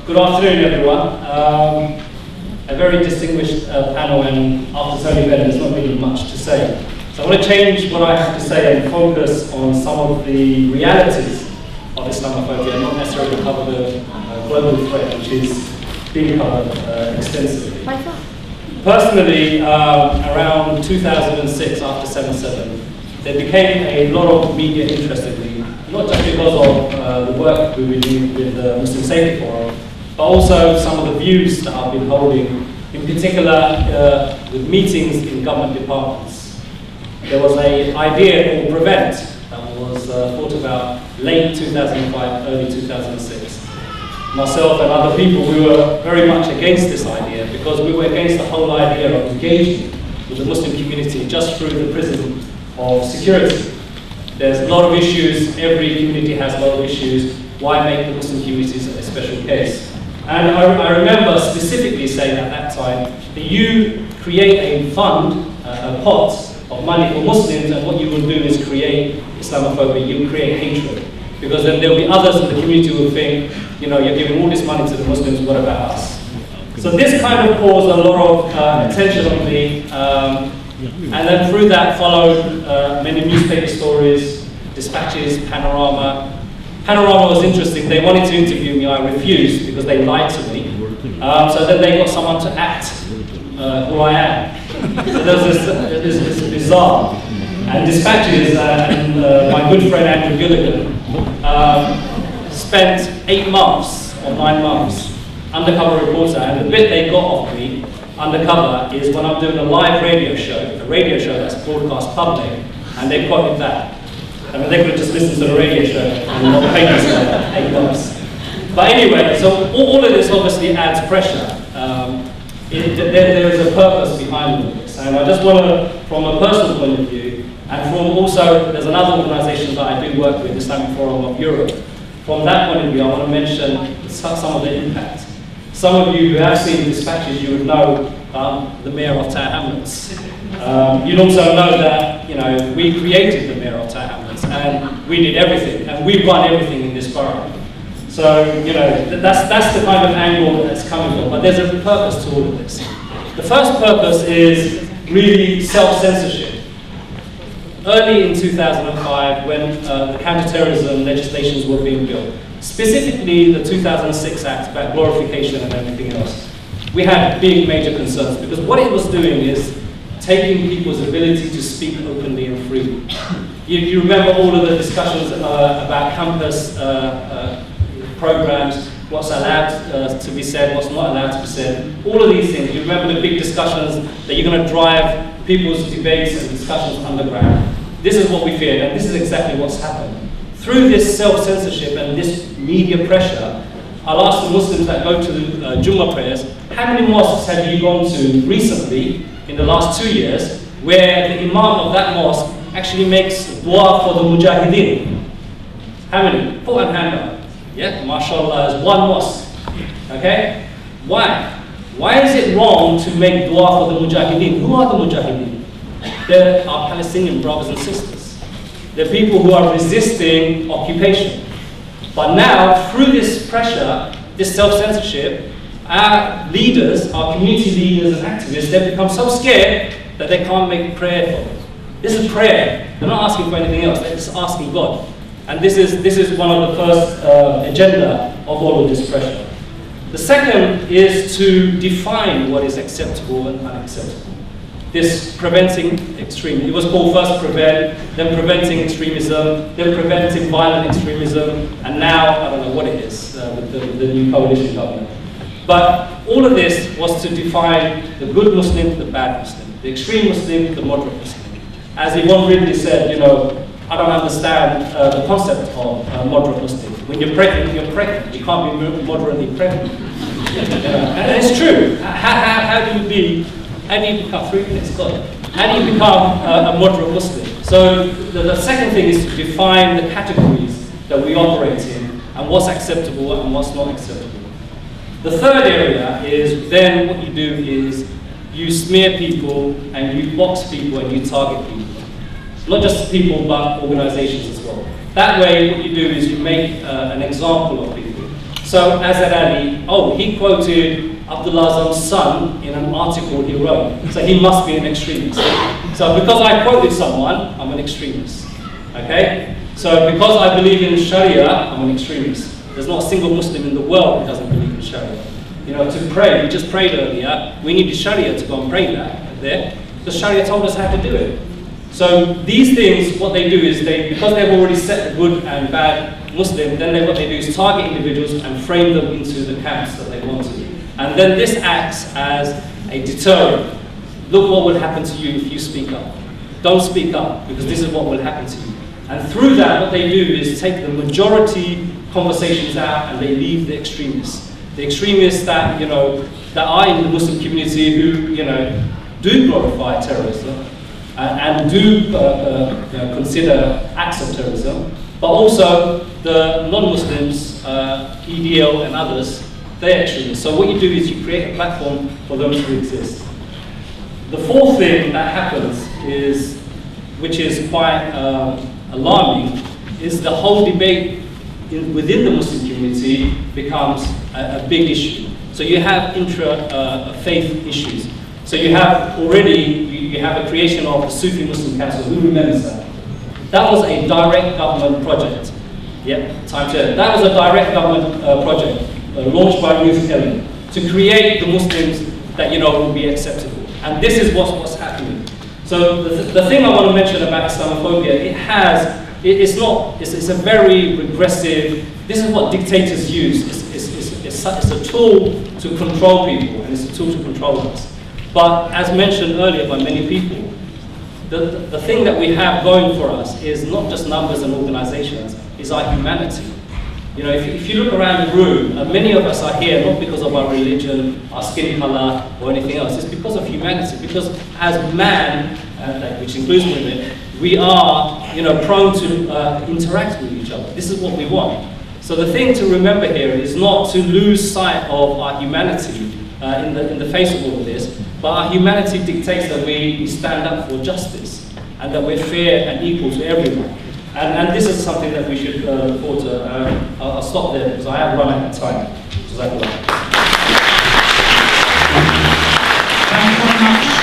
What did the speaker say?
Good afternoon, everyone. A very distinguished panel, and after Tony Bennett, there's not really much to say. So I want to change what I have to say and focus on some of the realities of Islamophobia, not necessarily cover the global threat, which is being covered extensively. Personally, around 2006, after 7/7, there became a lot of media interested in me, not just because of the work we were doing with the Muslim Safety Forum, but also some of the views that I've been holding, in particular with meetings in government departments. There was an idea called Prevent that was thought about late 2005, early 2006. Myself and other people, we were very much against this idea because we were against the whole idea of engaging with the Muslim community just through the prism of security. There's a lot of issues, every community has a lot of issues. Why make the Muslim communities a special case? And I remember specifically saying at that time that you create a fund, a pot of money for Muslims, and what you will do is create Islamophobia, you will create hatred. Because then there'll be others in the community who will think, you know, you're giving all this money to the Muslims, what about us? So this kind of caused a lot of attention on me, and then through that followed many newspaper stories, dispatches, Panorama. Panorama was interesting, they wanted to interview me, I refused because they lied to me. So then they got someone to act who I am. So this bizarre. And dispatches and my good friend Andrew Gilligan spent 8 months or 9 months undercover reporter, and the bit they got off me undercover is when I'm doing a live radio show, a radio show that's broadcast public, and they quoted that. I mean, they could have just listened to the radio show and not paid us for 8 months. But anyway, so all of this obviously adds pressure. There is a purpose behind all this, and I just want to, from a personal point of view, and from also, there's another organisation that I do work with, Islamic Forum of Europe. From that point of view, I want to mention some of the impact. Some of you who have seen dispatches, you would know the Mayor of Tower Hamlets. You'd also know that, you know, we created the Mayor of Tower Hamlets, and we did everything, and we run everything in this borough. So, you know, that's the kind of angle that's coming from, but there's a purpose to all of this. The first purpose is really self-censorship. Early in 2005, when the counter-terrorism legislations were being built, specifically the 2006 Act about glorification and everything else, we had big major concerns because what it was doing is taking people's ability to speak openly and freely. You remember all of the discussions about campus programs, what's allowed to be said, what's not allowed to be said, all of these things. You remember the big discussions that you're going to drive people's debates and discussions underground. This is what we feared, and this is exactly what's happened. Through this self-censorship and this media pressure, I'll ask the Muslims that go to Jummah prayers, how many mosques have you gone to recently, in the last 2 years, where the imam of that mosque actually makes dua for the mujahideen? How many? Put one hand up. Yeah, mashallah, is one mosque. Okay? Why? Why is it wrong to make dua for the mujahideen? Who are the mujahideen? They're our Palestinian brothers and sisters. They're people who are resisting occupation. But now, through this pressure, this self-censorship, our leaders, our community leaders and activists, they've become so scared that they can't make prayer for them. This is prayer. They're not asking for anything else. They're just asking God. And this is one of the first agenda of all of this pressure. The second is to define what is acceptable and unacceptable. This preventing extremism. It was called first prevent, then preventing extremism, then preventing violent extremism, and now I don't know what it is with the new coalition government. But all of this was to define the good Muslim, the bad Muslim, the extreme Muslim, the moderate Muslim. As Yvonne Ridley said, you know, I don't understand the concept of moderate Muslim. When you're pregnant, you're pregnant. You can't be moderately pregnant. And it's true. How do you be? How do you become 3 minutes? God. How do you become a moderate Muslim? So the second thing is to define the categories that we operate in and what's acceptable and what's not acceptable. The third area is then what you do is you smear people and you box people and you target people. not just people, but organizations as well. That way, what you do is you make an example of people. So Azad Ali, he quoted Abdullah Azam's son in an article he wrote, so he must be an extremist. So because I quoted someone, I'm an extremist, okay? So because I believe in Sharia, I'm an extremist. There's not a single Muslim in the world who doesn't believe in Sharia. You know, to pray, we just prayed earlier, we need Sharia to go and pray that there, because Sharia told us how to do it. So these things, what they do is because they've already set the good and bad Muslim, then what they do is target individuals and frame them into the camps that they want to. And then this acts as a deterrent. Look what will happen to you if you speak up. Don't speak up, because this is what will happen to you. And through that, what they do is take the majority conversations out and they leave the extremists. The extremists that, you know, that are in the Muslim community who, you know, do glorify terrorism and do consider acts of terrorism, but also the non-Muslims, EDL and others, they're extremists. So what you do is you create a platform for them to exist. The fourth thing that happens is, which is quite alarming, is the whole debate within the Muslim community becomes a big issue. So you have intra-faith issues. So you have already, you have a creation of the Sufi Muslim Council. Who remembers that? That was a direct government project. Yep, time to end. That was a direct government project launched by Ruth Ellen to create the Muslims that, you know, will be acceptable. And this is what's happening. So the thing I want to mention about Islamophobia, it's a very regressive, this is what dictators use. It's a tool to control people, and it's a tool to control us. But as mentioned earlier by many people, the thing that we have going for us is not just numbers and organizations, is our humanity. You know, if you look around the room, many of us are here not because of our religion, our skin color, or anything else. It's because of humanity. Because as man, which includes women, we are, you know, prone to interact with each other. This is what we want. So the thing to remember here is not to lose sight of our humanity in the face of all of this, but our humanity dictates that we stand up for justice and that we're fair and equal to everyone. And this is something that we should look forward to. I'll stop there because I have run out of time. Thank you very much.